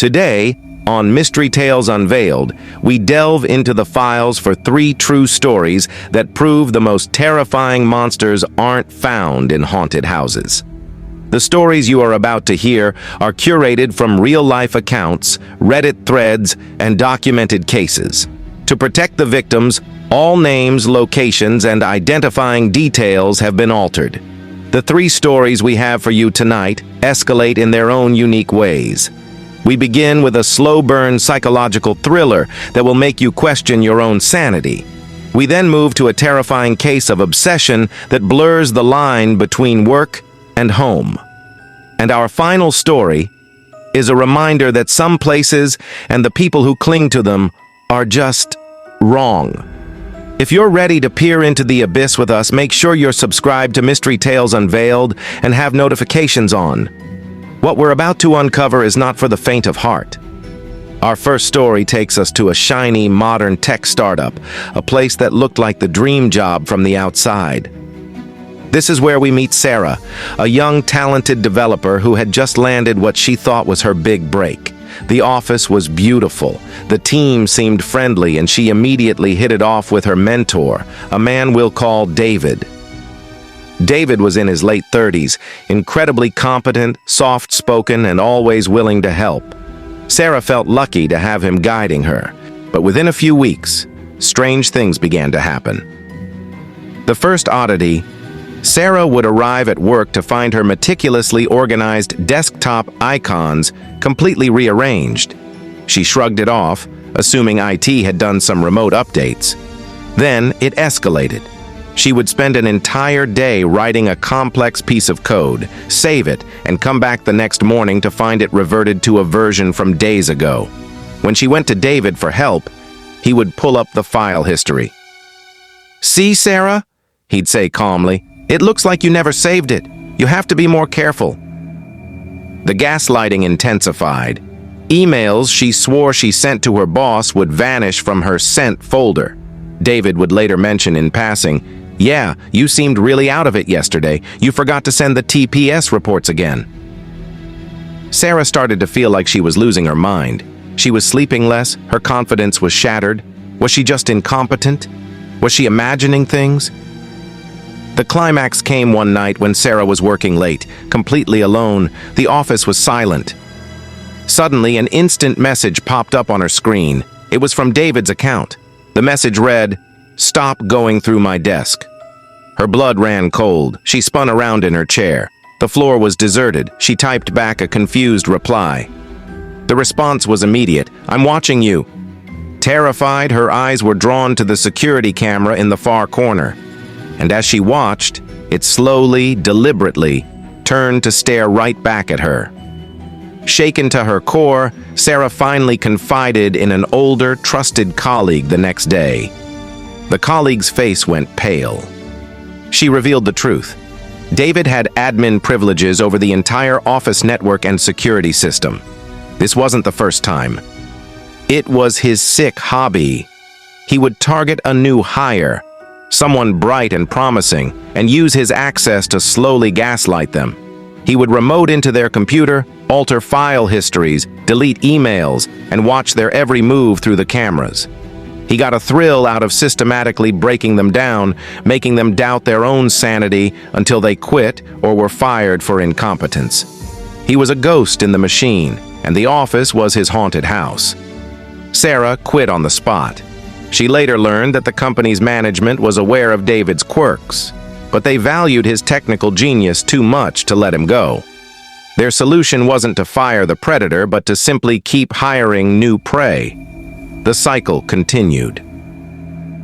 Today, on Mystery Tales Unveiled, we delve into the files for 3 true stories that prove the most terrifying monsters aren't found in haunted houses. The stories you are about to hear are curated from real-life accounts, Reddit threads, and documented cases. To protect the victims, all names, locations, and identifying details have been altered. The 3 stories we have for you tonight escalate in their own unique ways. We begin with a slow-burn psychological thriller that will make you question your own sanity. We then move to a terrifying case of obsession that blurs the line between work and home. And our final story is a reminder that some places and the people who cling to them are just wrong. If you're ready to peer into the abyss with us, make sure you're subscribed to Mystery Tales Unveiled and have notifications on. What we're about to uncover is not for the faint of heart. Our first story takes us to a shiny, modern tech startup, a place that looked like the dream job from the outside. This is where we meet Sarah, a young, talented developer who had just landed what she thought was her big break. The office was beautiful, the team seemed friendly, and she immediately hit it off with her mentor, a man we'll call David. David was in his late 30s, incredibly competent, soft-spoken, and always willing to help. Sarah felt lucky to have him guiding her, but within a few weeks, strange things began to happen. The first oddity: Sarah would arrive at work to find her meticulously organized desktop icons completely rearranged. She shrugged it off, assuming IT had done some remote updates. Then it escalated. She would spend an entire day writing a complex piece of code, save it, and come back the next morning to find it reverted to a version from days ago. When she went to David for help, he would pull up the file history. "See, Sarah?" he'd say calmly. "It looks like you never saved it. You have to be more careful." The gaslighting intensified. Emails she swore she sent to her boss would vanish from her sent folder. David would later mention in passing, "Yeah, you seemed really out of it yesterday. You forgot to send the TPS reports again." Sarah started to feel like she was losing her mind. She was sleeping less, her confidence was shattered. Was she just incompetent? Was she imagining things? The climax came one night when Sarah was working late, completely alone. The office was silent. Suddenly, an instant message popped up on her screen. It was from David's account. The message read, "Stop going through my desk." Her blood ran cold. She spun around in her chair. The floor was deserted. She typed back a confused reply. The response was immediate. "I'm watching you." Terrified, her eyes were drawn to the security camera in the far corner. And as she watched, it slowly, deliberately, turned to stare right back at her. Shaken to her core, Sarah finally confided in an older, trusted colleague the next day. The colleague's face went pale. She revealed the truth. David had admin privileges over the entire office network and security system. This wasn't the first time. It was his sick hobby. He would target a new hire, someone bright and promising, and use his access to slowly gaslight them. He would remote into their computer, alter file histories, delete emails, and watch their every move through the cameras. He got a thrill out of systematically breaking them down, making them doubt their own sanity until they quit or were fired for incompetence. He was a ghost in the machine, and the office was his haunted house. Sarah quit on the spot. She later learned that the company's management was aware of David's quirks, but they valued his technical genius too much to let him go. Their solution wasn't to fire the predator, but to simply keep hiring new prey. The cycle continued.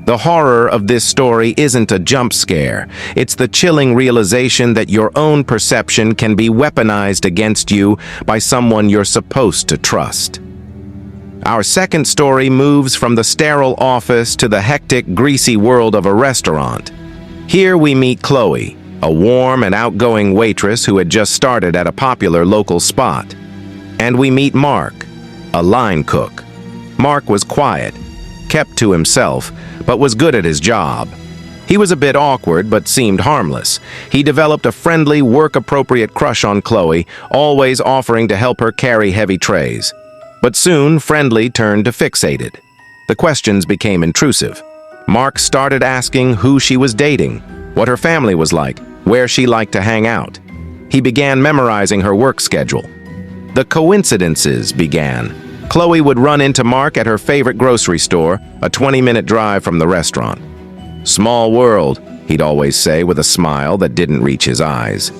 The horror of this story isn't a jump scare. It's the chilling realization that your own perception can be weaponized against you by someone you're supposed to trust. Our second story moves from the sterile office to the hectic, greasy world of a restaurant. Here we meet Chloe, a warm and outgoing waitress who had just started at a popular local spot. And we meet Mark, a line cook. Mark was quiet, kept to himself, but was good at his job. He was a bit awkward, but seemed harmless. He developed a friendly, work-appropriate crush on Chloe, always offering to help her carry heavy trays. But soon, friendly turned to fixated. The questions became intrusive. Mark started asking who she was dating, what her family was like, where she liked to hang out. He began memorizing her work schedule. The coincidences began. Chloe would run into Mark at her favorite grocery store, a 20-minute drive from the restaurant. "Small world," he'd always say with a smile that didn't reach his eyes.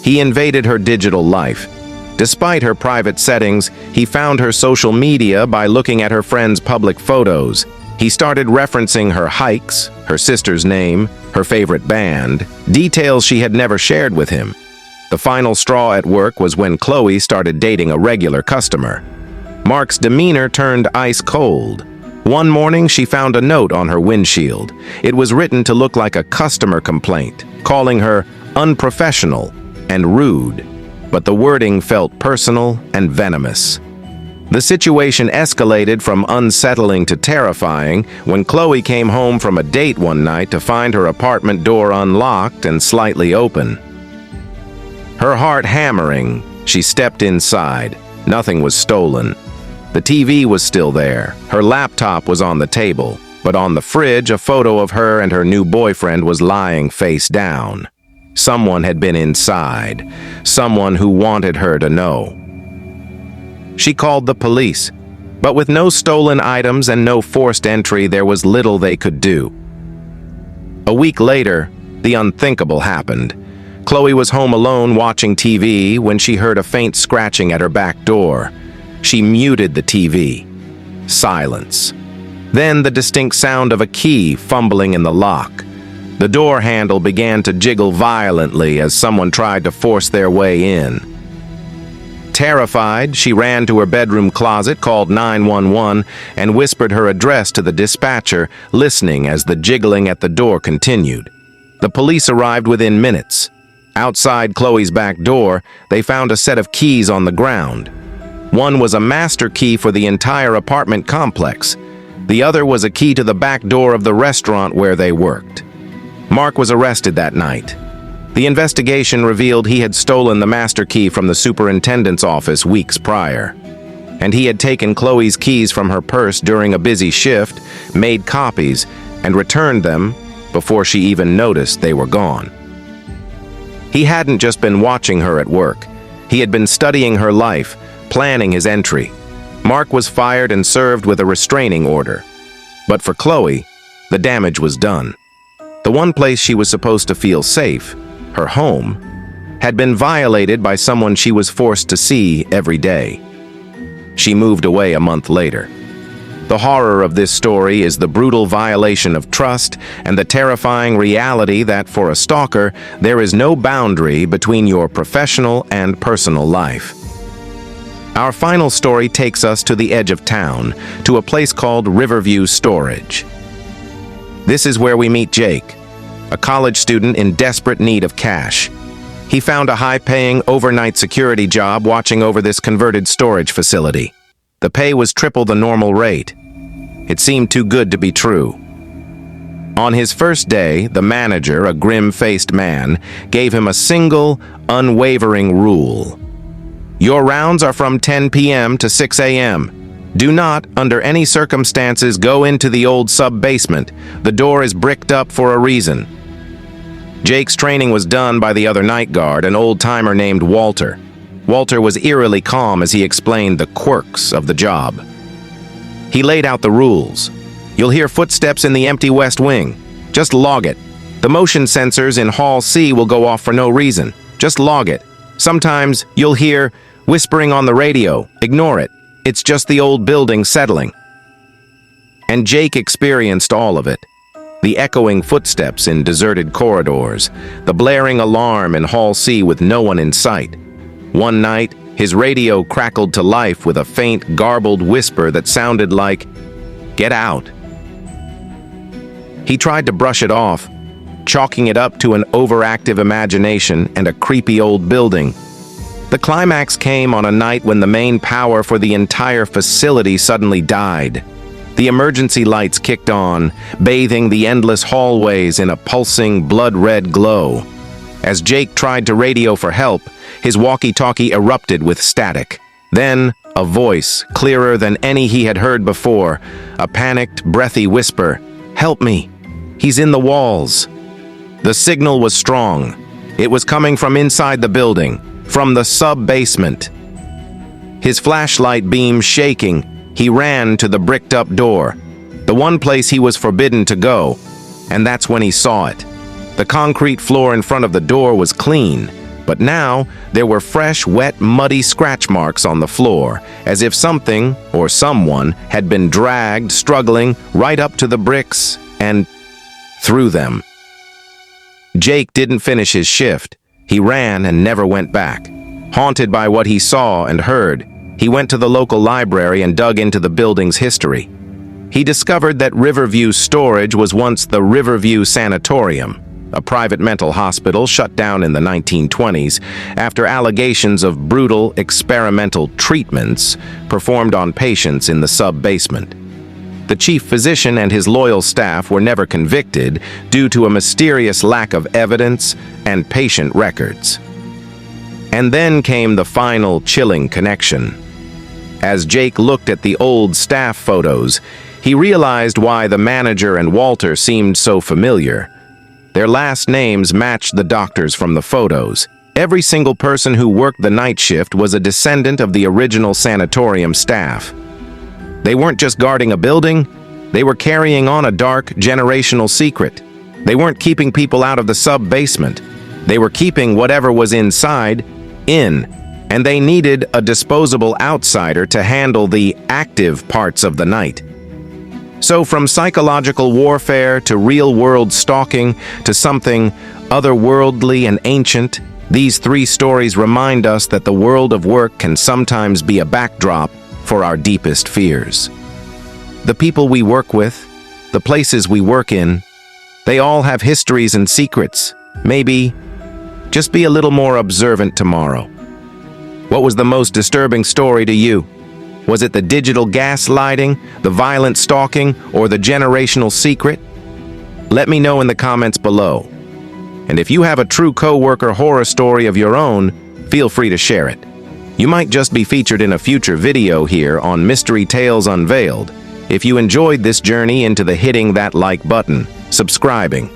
He invaded her digital life. Despite her private settings, he found her social media by looking at her friends' public photos. He started referencing her hikes, her sister's name, her favorite band, details she had never shared with him. The final straw at work was when Chloe started dating a regular customer. Mark's demeanor turned ice cold. One morning, she found a note on her windshield. It was written to look like a customer complaint, calling her unprofessional and rude, but the wording felt personal and venomous. The situation escalated from unsettling to terrifying when Chloe came home from a date one night to find her apartment door unlocked and slightly open. Her heart hammering, she stepped inside. Nothing was stolen. The TV was still there. Her laptop was on the table, but on the fridge, a photo of her and her new boyfriend was lying face down. Someone had been inside, someone who wanted her to know. She called the police, but with no stolen items and no forced entry, there was little they could do. A week later, the unthinkable happened. Chloe was home alone watching TV when she heard a faint scratching at her back door. She muted the TV. Silence. Then the distinct sound of a key fumbling in the lock. The door handle began to jiggle violently as someone tried to force their way in. Terrified, she ran to her bedroom closet, called 911, and whispered her address to the dispatcher, listening as the jiggling at the door continued. The police arrived within minutes. Outside Chloe's back door, they found a set of keys on the ground. One was a master key for the entire apartment complex. The other was a key to the back door of the restaurant where they worked. Mark was arrested that night. The investigation revealed he had stolen the master key from the superintendent's office weeks prior. And he had taken Chloe's keys from her purse during a busy shift, made copies, and returned them before she even noticed they were gone. He hadn't just been watching her at work. He had been studying her life, planning his entry. Mark was fired and served with a restraining order. But for Chloe, the damage was done. The one place she was supposed to feel safe, her home, had been violated by someone she was forced to see every day. She moved away a month later. The horror of this story is the brutal violation of trust and the terrifying reality that for a stalker, there is no boundary between your professional and personal life. Our final story takes us to the edge of town, to a place called Riverview Storage. This is where we meet Jake, a college student in desperate need of cash. He found a high-paying overnight security job watching over this converted storage facility. The pay was triple the normal rate. It seemed too good to be true. On his first day, the manager, a grim-faced man, gave him a single, unwavering rule. Your rounds are from 10 p.m. to 6 a.m. Do not, under any circumstances, go into the old sub-basement. The door is bricked up for a reason. Jake's training was done by the other night guard, an old-timer named Walter. Walter was eerily calm as he explained the quirks of the job. He laid out the rules. You'll hear footsteps in the empty West Wing. Just log it. The motion sensors in Hall C will go off for no reason. Just log it. Sometimes you'll hear whispering on the radio. Ignore it. It's just the old building settling. And Jake experienced all of it. The echoing footsteps in deserted corridors, the blaring alarm in Hall C with no one in sight. One night, his radio crackled to life with a faint, garbled whisper that sounded like, "Get out." He tried to brush it off, chalking it up to an overactive imagination and a creepy old building. The climax came on a night when the main power for the entire facility suddenly died. The emergency lights kicked on, bathing the endless hallways in a pulsing, blood-red glow. As Jake tried to radio for help, his walkie-talkie erupted with static. Then, A voice, clearer than any he had heard before, a panicked, breathy whisper, "Help me! He's in the walls!" The signal was strong. It was coming from inside the building, from the sub-basement. His flashlight beam shaking, he ran to the bricked-up door, the one place he was forbidden to go, and that's when he saw it. The concrete floor in front of the door was clean, but now there were fresh, wet, muddy scratch marks on the floor, as if something or someone had been dragged, struggling, right up to the bricks and through them. Jake didn't finish his shift. He ran and never went back. Haunted by what he saw and heard, he went to the local library and dug into the building's history. He discovered that Riverview Storage was once the Riverview Sanatorium, a private mental hospital shut down in the 1920s after allegations of brutal experimental treatments performed on patients in the sub-basement. The chief physician and his loyal staff were never convicted due to a mysterious lack of evidence and patient records. And then came the final chilling connection. As Jake looked at the old staff photos, he realized why the manager and Walter seemed so familiar. Their last names matched the doctors from the photos. Every single person who worked the night shift was a descendant of the original sanatorium staff. They weren't just guarding a building, they were carrying on a dark, generational secret. They weren't keeping people out of the sub-basement. They were keeping whatever was inside, in, and they needed a disposable outsider to handle the active parts of the night. So from psychological warfare to real-world stalking to something otherworldly and ancient, these three stories remind us that the world of work can sometimes be a backdrop for our deepest fears. The people we work with, the places we work in, they all have histories and secrets. Maybe just be a little more observant tomorrow. What was the most disturbing story to you? Was it the digital gaslighting, the violent stalking, or the generational secret? Let me know in the comments below. And if you have a true coworker horror story of your own, feel free to share it. You might just be featured in a future video here on Mystery Tales Unveiled. If you enjoyed this journey into the hitting that like button, subscribing,